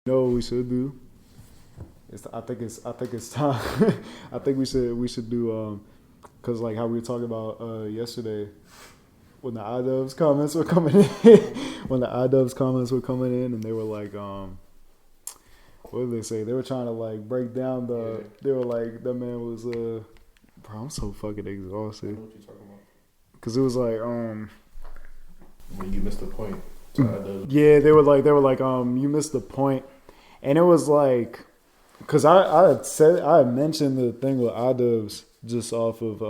You know what we should do? I think it's time. I think we should do cause like how we were talking about yesterday when the Idubbz comments were coming in. When the Idubbz comments were coming in, and they were like, what did they say? They were trying to like break down the. Yeah. They were like, that man was bro, I'm so fucking exhausted. I know what you're talking about. Cause it was like when you missed the point. Yeah, they were like you missed the point, and it was like. Cause I had mentioned the thing with Idubbz just off of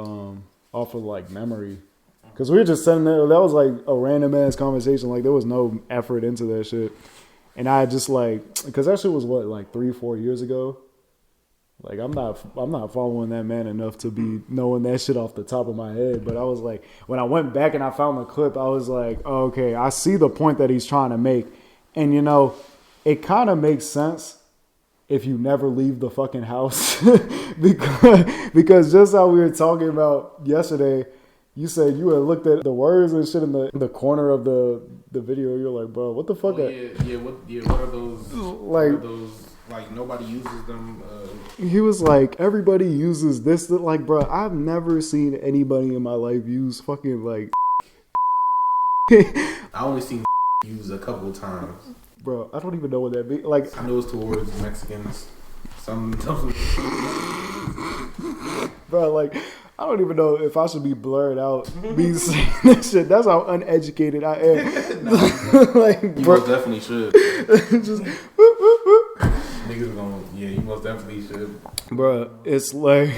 like memory, cause we were just sitting there. That was like a random ass conversation. Like there was no effort into that shit, and I just like, cause that shit was what, like 3-4 years ago. Like I'm not following that man enough to be knowing that shit off the top of my head. But I was like, when I went back and I found the clip, I was like, oh, okay, I see the point that he's trying to make, and you know, it kind of makes sense. If you never leave the fucking house, because just how we were talking about yesterday, you said you had looked at the words and shit in the corner of the video. You're like, bro, what the fuck? What are those? Like nobody uses them. He was like, everybody uses this. Like, bro, I've never seen anybody in my life use fucking like. I only seen use a couple of times. Bro, I don't even know what that means. Like, I know it's towards Mexicans. Some. Bro, like, I don't even know if I should be blurred out me saying this shit. That's how uneducated I am. Like, you most definitely should. Just niggas gonna, yeah, you most definitely should. Bro, it's like,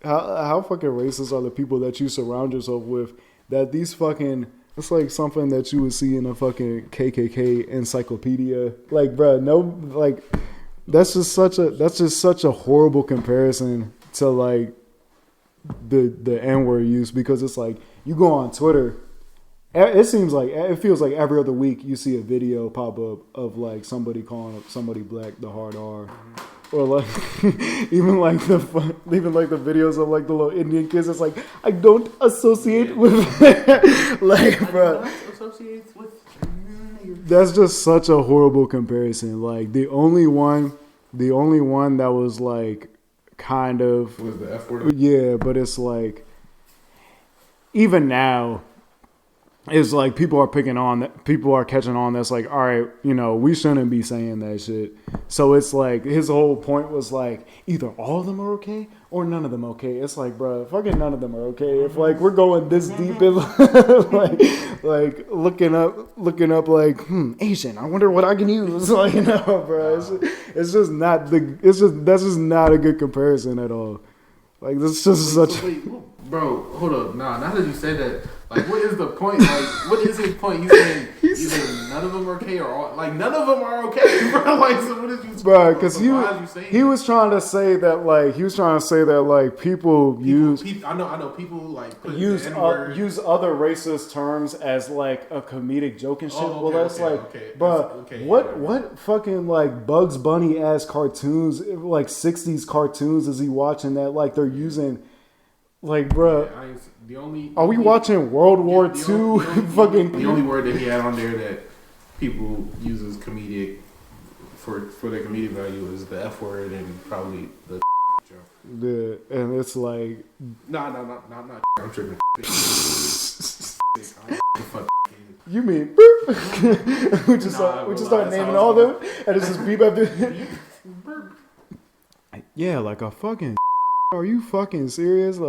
how fucking racist are the people that you surround yourself with? That these fucking. It's like something that you would see in a fucking KKK encyclopedia. Like, bro, no, like, that's just such a horrible comparison to like the N-word use, because it's like you go on Twitter, it feels like every other week you see a video pop up of like somebody calling up somebody black the hard R. Or like even like the videos of like the little Indian kids. It's like, I don't associate with like, bro. That's just such a horrible comparison. Like the only one that was like kind of was the F word. Yeah, but it's like even now. It's like people are catching on. That's like, all right, you know, we shouldn't be saying that shit. So it's like his whole point was like either all of them are okay or none of them okay. It's like, bro, fucking none of them are okay. If like we're going this deep in like looking up like Asian, I wonder what I can use. Like, you know, bro, that's just not a good comparison at all. Like this is just such. Wait, bro, hold up. Nah, now that you say that. Like, what is the point? Like, what is his point? He's saying none of them are okay, or all, like none of them are okay, bro. Like, so what did you? Bro, because he was trying to say that like people use. I know people like use other racist terms as like a comedic joke and shit. Oh, well, that's bro. What fucking like Bugs Bunny ass cartoons, like 60s cartoons, is he watching that like they're using? Like, bro, are we watching World War II? The only word that he had on there that people use as comedic for their comedic value is the F word and probably the joke. Yeah, and it's like, not. I'm tripping. You mean we just start naming all them, and it's just beep after. Yeah, like a fucking. Are you fucking serious?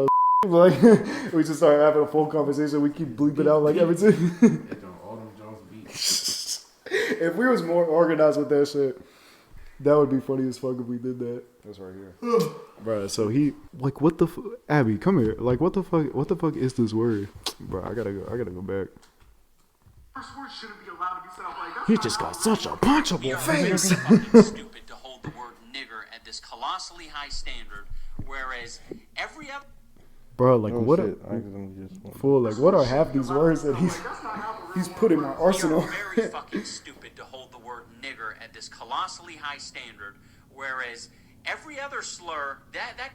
Like we just start having a full conversation. We keep bleeping out like everything. If we was more organized with that shit, that would be funny as fuck if we did that. That's right here, bro. So he like, what the Abby, come here. Like, what the fuck is this word, bro? I gotta go back. He just got such a punchable face. Stupid to hold the word nigger at this colossally high standard, whereas every other. Bro, like what are half these words that he's put in my arsenal? You're very fucking stupid to hold the word nigger at this colossally high standard, whereas every other slur that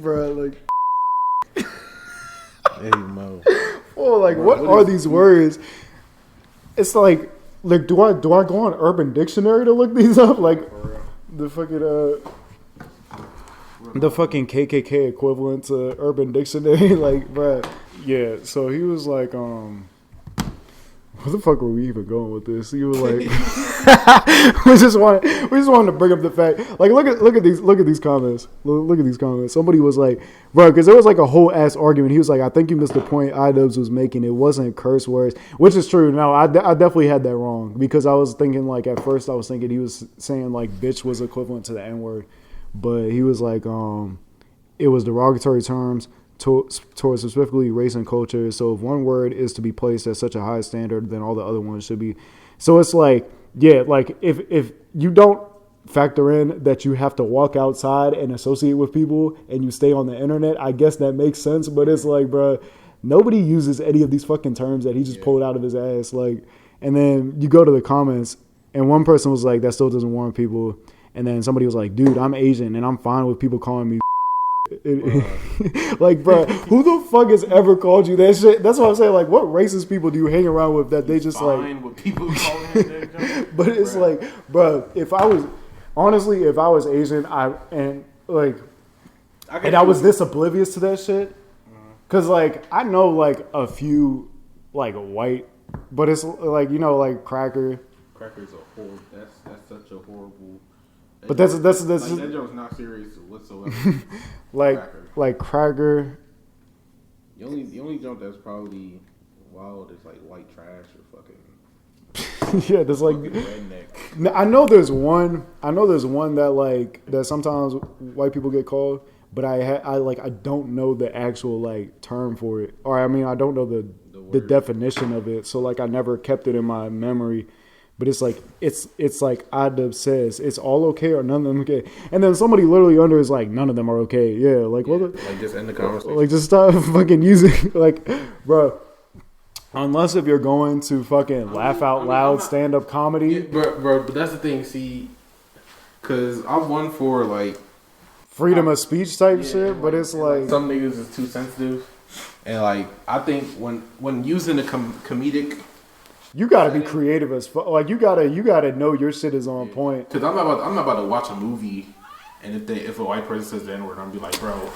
bro, like hey Mo. Well, like, what are these words it's like do I go on Urban Dictionary to look these up? Like the fucking KKK equivalent to Urban Dictionary, like, bruh. Yeah, so he was like, where the fuck were we even going with this? He was like, we just wanted to bring up the fact, like, look at these comments. Look at these comments. Somebody was like, bro, because there was like a whole ass argument. He was like, I think you missed the point Idubbz was making. It wasn't curse words, which is true. No, I definitely had that wrong because I was thinking like at first I was thinking he was saying like bitch was equivalent to the N word, but he was like, it was derogatory terms towards specifically race and culture. So if one word is to be placed at such a high standard, then all the other ones should be. So it's like, yeah, like if you don't factor in that you have to walk outside and associate with people and you stay on the internet, I guess that makes sense. But it's like, bro, nobody uses any of these fucking terms that he just pulled out of his ass. Like, and then you go to the comments and one person was like, that still doesn't warn people. And then somebody was like, dude, I'm Asian and I'm fine with people calling me like, bro, who the fuck has ever called you that shit? That's what I'm saying. Like, what racist people do you hang around with that they just like? With people calling that but it's like, bro, if I was Asian, I was this oblivious to that shit, cause like I know like a few like white, but it's like like cracker. Cracker's a horrible. That's such a horrible. But that's like, that joke's not serious whatsoever. like cracker. The only joke that's probably wild is like white trash or fucking. Yeah, there's like redneck. I know there's one that sometimes white people get called, but I don't know the actual like term for it, or I mean I don't know the definition of it, so like I never kept it in my memory. But it's like Idubbz says it's all okay or none of them okay, and then somebody literally under is like none of them are okay. Yeah, like what? Like just end the conversation. Like just stop fucking using like, bro. Unless if you're going to fucking laugh out loud stand up comedy, yeah, bro. But that's the thing. See, because I'm one for like freedom of speech type shit, but it's like some niggas is too sensitive, and like I think when using a comedic. You gotta be creative as fuck. Like you gotta know your shit is on point. Cause I'm not about to watch a movie, and if a white person says the N word, I'm be like, bro,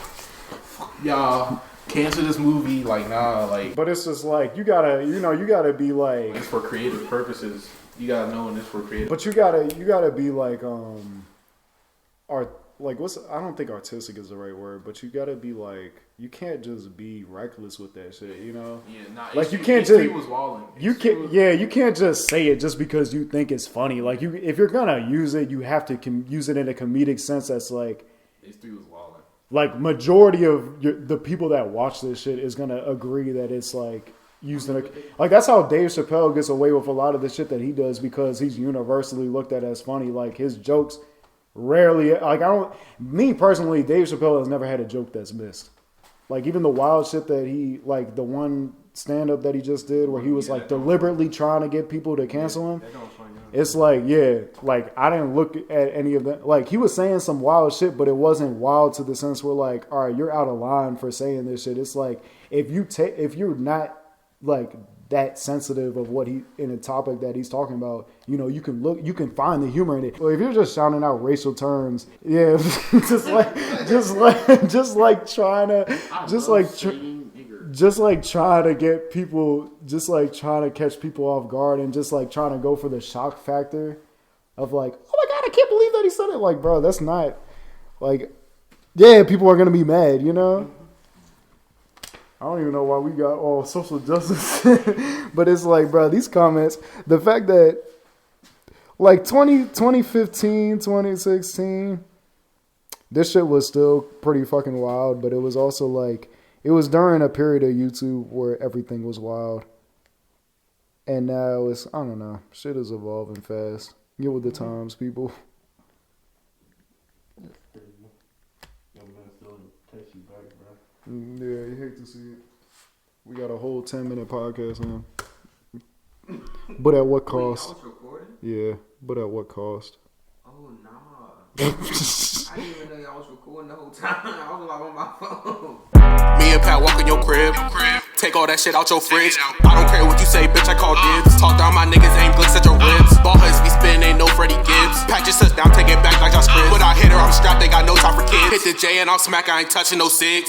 y'all cancel this movie. Like nah, like. But it's just like you gotta be like. It's for creative purposes. You gotta know when it's for creative. But you gotta be like I don't think artistic is the right word, but you gotta be like, you can't just be reckless with that shit, you know? Yeah, nah. Like you can't just you can't just say it just because you think it's funny. Like if you're gonna use it, you have to use it in a comedic sense. That's like, H3 was walling. Like majority of the people that watch this shit is gonna agree that it's like used in a, like that's how Dave Chappelle gets away with a lot of the shit that he does because he's universally looked at as funny. Like his jokes. Rarely, like me personally, Dave Chappelle has never had a joke that's missed. Like even the wild shit that he, like the one stand up that he just did where he was like deliberately trying to get people to cancel him. It's like, yeah, like I didn't look at any of that. Like he was saying some wild shit, but it wasn't wild to the sense where like, all right, you're out of line for saying this shit. It's like if you're not like that sensitive of what he in a topic that he's talking about, you can find the humor in it. Well, if you're just shouting out racial terms, yeah, just like trying to get people, just like trying to catch people off guard and just like trying to go for the shock factor of like, oh my God, I can't believe that he said it. Like, bro, that's not like, yeah, people are gonna be mad, you know. I don't even know why we got all social justice. But it's like, bro, these comments, the fact that like 2015, 2016, this shit was still pretty fucking wild, but it was also like, it was during a period of YouTube where everything was wild. And now it's, I don't know, shit is evolving fast. Get with the times, people. Yeah, you hate to see it. We got a whole 10-minute podcast now. But at what cost? Wait, I was recording? Yeah, but at what cost? Oh, nah. I didn't even know y'all was recording the whole time. I was like on my phone. Me and Pat walk in your crib. Take all that shit out your fridge. I don't care what you say, bitch, I call dibs. Talk down my niggas, aim glicks at your ribs. Ball heads be spinning, ain't no Freddie Gibbs. Pat your sis down, take it back like Josh Cribbs. When I hit her, I'm strapped, they got no time for kids. Hit the J and I'm smack, I ain't touching no cigs.